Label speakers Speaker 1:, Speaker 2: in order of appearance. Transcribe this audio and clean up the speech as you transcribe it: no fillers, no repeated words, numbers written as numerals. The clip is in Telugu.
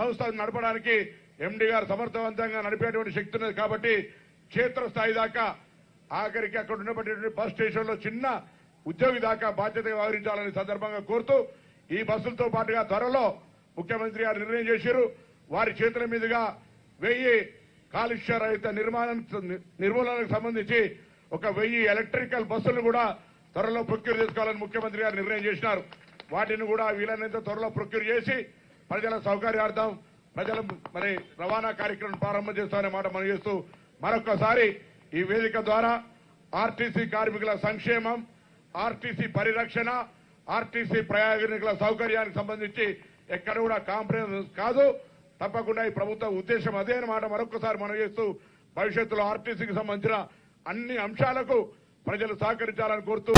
Speaker 1: సంస్థ నడపడానికి ఎండి గారు సమర్థవంతంగా నడిపేటువంటి శక్తి ఉన్నది కాబట్టి క్షేత్రస్థాయి దాకా ఆఖరికి అక్కడ ఉన్నటువంటి బస్ స్టేషన్ లో చిన్న ఉద్యోగి దాకా బాధ్యతగా వ్యవహరించాలని సందర్భంగా కోరుతూ ఈ బస్సులతో పాటుగా త్వరలో ముఖ్యమంత్రి గారు నిర్ణయం చేశారు. వారి చేతుల మీదుగా 1000 కాలుష్య రహిత నిర్మూలనకు సంబంధించి 1000 ఎలక్ట్రికల్ బస్సులు కూడా త్వరలో ప్రొక్యూర్ చేసుకోవాలని ముఖ్యమంత్రి గారు నిర్ణయం చేసినారు. వాటిని కూడా వీలైనంత త్వరలో ప్రొక్యూర్ చేసి ప్రజల సౌకర్యార్థం ప్రజల రవాణా కార్యక్రమం ప్రారంభం చేస్తామనే మాట మనం చేస్తూ మరొకసారి ఈ వేదిక ద్వారా ఆర్టీసీ కార్మికుల సంక్షేమం, ఆర్టీసీ పరిరక్షణ, ఆర్టీసీ ప్రయాణికుల సౌకర్యానికి సంబంధించి ఎక్కడ కూడా కాంప్రమైజ్ కాదు. తప్పకుండా ఈ ప్రభుత్వ ఉద్దేశం అదే అన్నమాట మరొకసారి మనం చేస్తూ భవిష్యత్తులో ఆర్టీసీకి సంబంధించిన అన్ని అంశాలకు ప్రజలు సహకరించాలని కోరుతూ